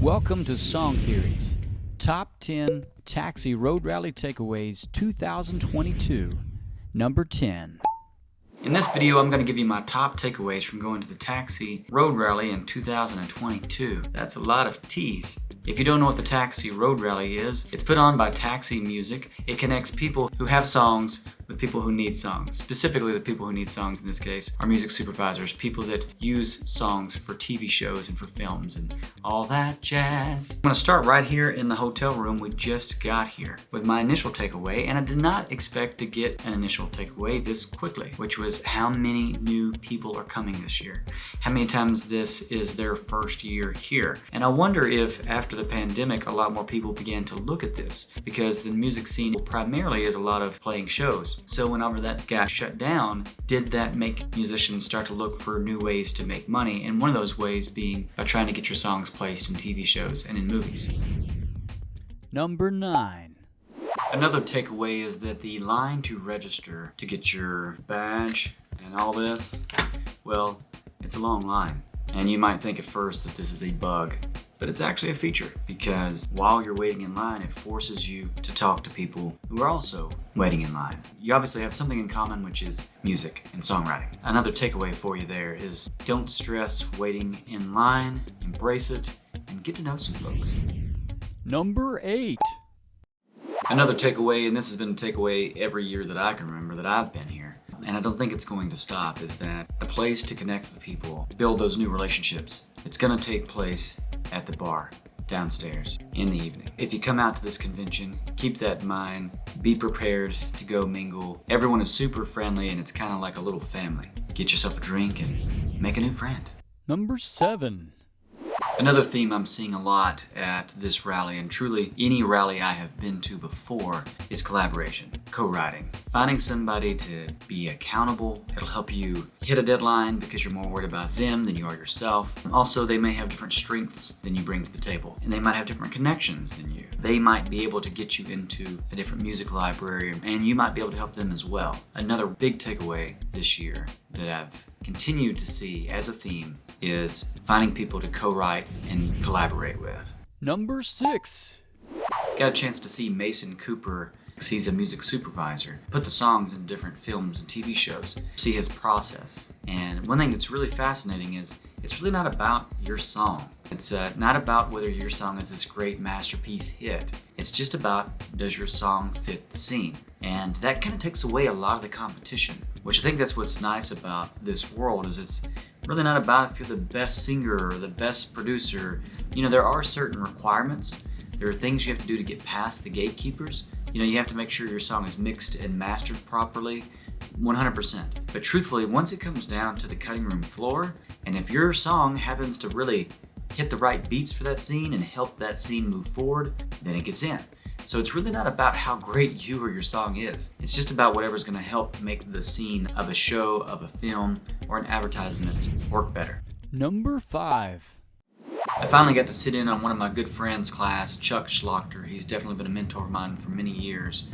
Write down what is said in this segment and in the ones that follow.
Welcome to Song Theories, Top 10 Taxi Road Rally Takeaways 2022, number 10. In this video, I'm going to give you my top takeaways from going to the Taxi Road Rally in 2022. That's a lot of T's. If you don't know what the Taxi Road Rally is, it's put on by Taxi Music. It connects people who have songs with people who need songs. Specifically, the people who need songs in this case are music supervisors, people that use songs for TV shows and for films and all that jazz. I'm going to start right here in the hotel room we just got here with my initial takeaway, and I did not expect to get an initial takeaway this quickly, which was how many new people are coming this year. How many times this is their first year here. And I wonder if after the pandemic, a lot more people began to look at this, because the music scene primarily is a lot of playing shows. So whenever that got shut down, did that make musicians start to look for new ways to make money? And one of those ways being by trying to get your songs placed in TV shows and in movies. Number 9. Another takeaway is that the line to register to get your badge and all this, well, it's a long line. And you might think at first that this is a bug, but it's actually a feature, because while you're waiting in line, it forces you to talk to people who are also waiting in line. You obviously have something in common, which is music and songwriting. Another takeaway for you there is don't stress waiting in line, embrace it, and get to know some folks. Number 8. Another takeaway, and this has been a takeaway every year that I can remember that I've been here, and I don't think it's going to stop, is that the place to connect with people, build those new relationships, it's going to take place at the bar downstairs in the evening. If you come out to this convention, keep that in mind. Be prepared to go mingle. Everyone is super friendly, and it's kind of like a little family. Get yourself a drink and make a new friend. Number 7. Another theme I'm seeing a lot at this rally, and truly any rally I have been to before, is collaboration, co-writing. Finding somebody to be accountable. It'll help you hit a deadline because you're more worried about them than you are yourself. Also, they may have different strengths than you bring to the table, and they might have different connections than you. They might be able to get you into a different music library, and you might be able to help them as well. Another big takeaway this year that I've continued to see as a theme is finding people to co-write and collaborate with. Number 6. Got a chance to see Mason Cooper. He's a music supervisor. Put the songs in different films and TV shows. See his process. And one thing that's really fascinating is it's really not about your song. It's not about whether your song is this great masterpiece hit. It's just about, does your song fit the scene? And that kind of takes away a lot of the competition, which I think that's what's nice about this world, is it's really not about if you're the best singer or the best producer. You know, there are certain requirements. There are things you have to do to get past the gatekeepers. You know, you have to make sure your song is mixed and mastered properly, 100%. But truthfully, once it comes down to the cutting room floor, and if your song happens to really hit the right beats for that scene and help that scene move forward, then it gets in. So it's really not about how great you or your song is. It's just about whatever's going to help make the scene of a show, of a film, or an advertisement work better. Number 5. I finally got to sit in on one of my good friends' class, Chuck Schlachter. He's definitely been a mentor of mine for many years,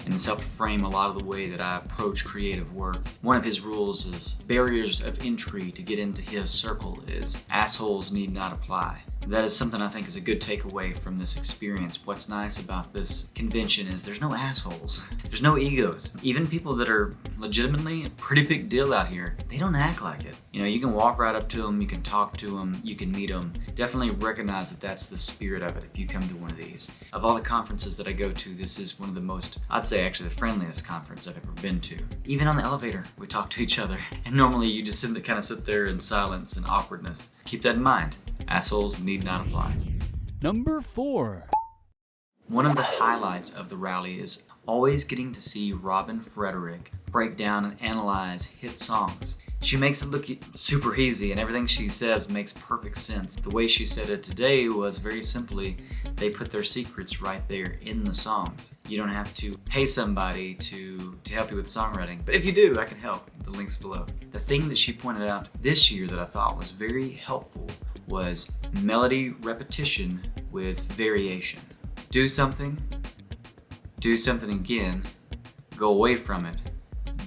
and it's helped frame a lot of the way that I approach creative work. One of his rules is barriers of entry to get into his circle is assholes need not apply. That is something I think is a good takeaway from this experience. What's nice about this convention is there's no assholes. There's no egos. Even people that are legitimately a pretty big deal out here, they don't act like it. You know, you can walk right up to them, you can talk to them, you can meet them. Definitely recognize that that's the spirit of it if you come to one of these. Of all the conferences that I go to, this is one of the most, I'd say actually the friendliest conference I've ever been to. Even on the elevator, we talk to each other. And normally you just kind of sit there in silence and awkwardness. Keep that in mind. Assholes need not apply. Number 4. One of the highlights of the rally is always getting to see Robin Frederick break down and analyze hit songs. She makes it look super easy, and everything she says makes perfect sense. The way she said it today was very simply, they put their secrets right there in the songs. You don't have to pay somebody to help you with songwriting, but if you do, I can help. The link's below. The thing that she pointed out this year that I thought was very helpful was melody repetition with variation. Do something again, go away from it,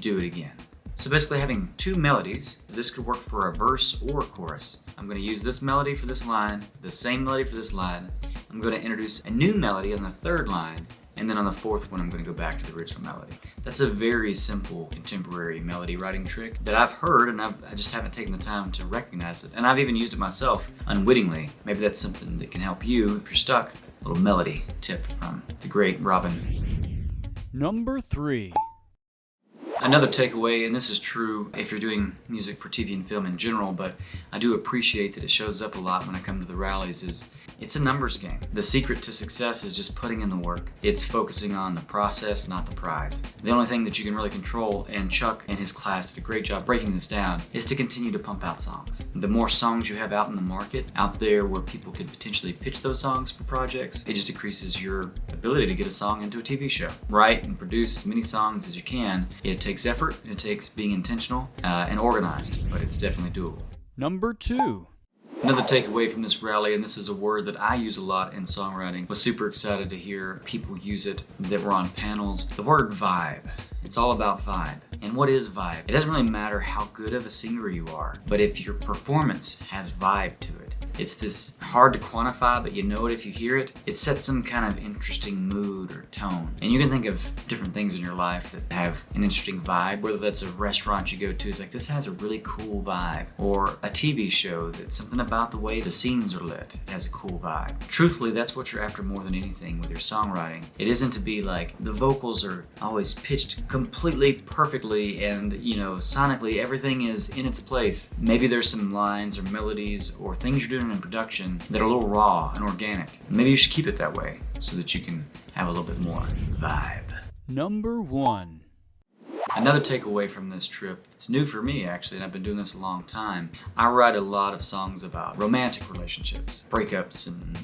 do it again. So basically having two melodies, this could work for a verse or a chorus, I'm going to use this melody for this line, the same melody for this line. I'm going to introduce a new melody on the third line, and then on the fourth one I'm going to go back to the original melody. That's a very simple contemporary melody writing trick that I've heard, and I just haven't taken the time to recognize it. And I've even used it myself unwittingly. Maybe that's something that can help you if you're stuck. A little melody tip from the great Robin. Number 3. Another takeaway, and this is true if you're doing music for TV and film in general, but I do appreciate that it shows up a lot when I come to the rallies, is it's a numbers game. The secret to success is just putting in the work. It's focusing on the process, not the prize. The only thing that you can really control, and Chuck and his class did a great job breaking this down, is to continue to pump out songs. The more songs you have out in the market, out there where people could potentially pitch those songs for projects, it just decreases your ability to get a song into a TV show. Write and produce as many songs as you can. It takes effort, it takes being intentional and organized, but it's definitely doable. Number 2. Another takeaway from this rally, and this is a word that I use a lot in songwriting, was super excited to hear people use it that were on panels. The word vibe. It's all about vibe. And what is vibe? It doesn't really matter how good of a singer you are, but if your performance has vibe to it, it's this hard to quantify, but you know it if you hear it. It sets some kind of interesting mood or tone. And you can think of different things in your life that have an interesting vibe, whether that's a restaurant you go to, it's like, this has a really cool vibe. Or a TV show that's something about the way the scenes are lit has a cool vibe. Truthfully, that's what you're after more than anything with your songwriting. It isn't to be like, the vocals are always pitched completely perfectly and, sonically everything is in its place. Maybe there's some lines or melodies or things you're doing in production that are a little raw and organic. Maybe you should keep it that way so that you can have a little bit more vibe. Number 1. Another takeaway from this trip, it's new for me actually, and I've been doing this a long time. I write a lot of songs about romantic relationships, breakups and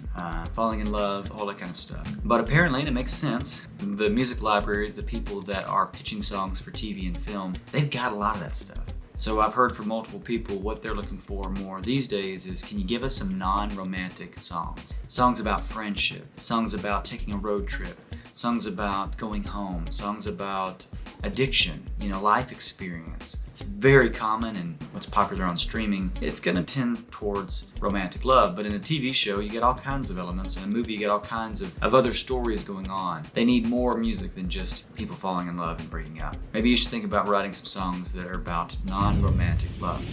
falling in love, all that kind of stuff. But apparently, and it makes sense, the music libraries, the people that are pitching songs for TV and film, they've got a lot of that stuff. So I've heard from multiple people what they're looking for more these days is, can you give us some non-romantic songs? Songs about friendship, songs about taking a road trip, songs about going home, songs about addiction, life experience. It's very common and what's popular on streaming. It's gonna tend towards romantic love, but in a TV show, you get all kinds of elements. In a movie, you get all kinds of other stories going on. They need more music than just people falling in love and breaking up. Maybe you should think about writing some songs that are about non-romantic love.